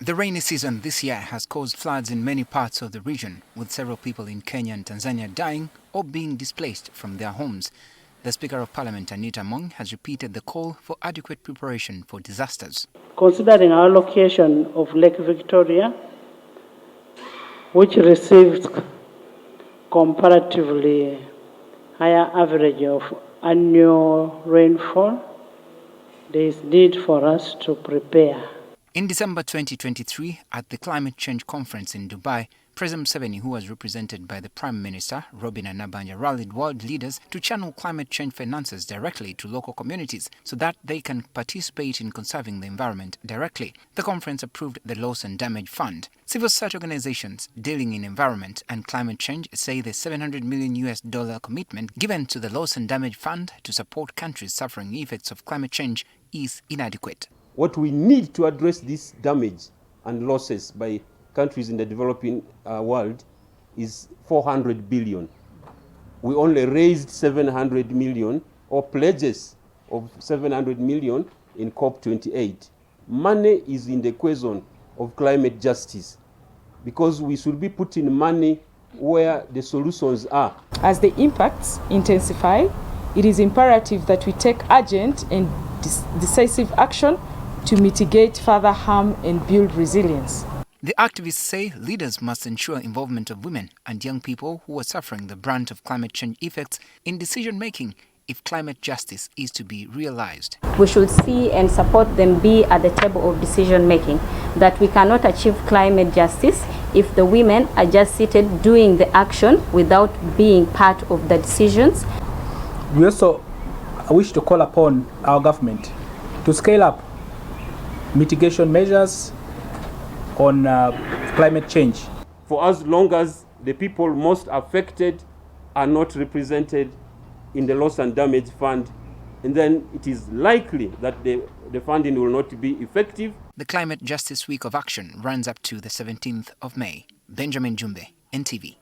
The rainy season this year has caused floods in many parts of the region, with several people in Kenya and Tanzania dying or being displaced from their homes. The Speaker of Parliament, Anita Among, has repeated the call for adequate preparation for disasters. Considering our location of Lake Victoria, which receives comparatively higher average of annual rainfall, there is need for us to prepare. In December 2023, at the Climate Change Conference in Dubai, President Museveni, who was represented by the Prime Minister, Robin Anabanja, rallied world leaders to channel climate change finances directly to local communities so that they can participate in conserving the environment directly. The conference approved the Loss and Damage Fund. Civil society organizations dealing in environment and climate change say the $700 million commitment given to the Loss and Damage Fund to support countries suffering effects of climate change is inadequate. What we need to address this damage and losses by countries in the developing world is 400 billion. We only raised 700 million, or pledges of 700 million in COP28. Money is in the equation of climate justice, because we should be putting money where the solutions are. As the impacts intensify, it is imperative that we take urgent and decisive action to mitigate further harm and build resilience. The activists say leaders must ensure involvement of women and young people who are suffering the brunt of climate change effects in decision-making if climate justice is to be realized. We should see and support them be at the table of decision-making, that we cannot achieve climate justice if the women are just seated doing the action without being part of the decisions. We also wish to call upon our government to scale up mitigation measures on climate change. For as long as the people most affected are not represented in the Loss and Damage Fund, and then it is likely that the funding will not be effective. The Climate Justice Week of Action runs up to the 17th of May. Benjamin Jumbe, NTV.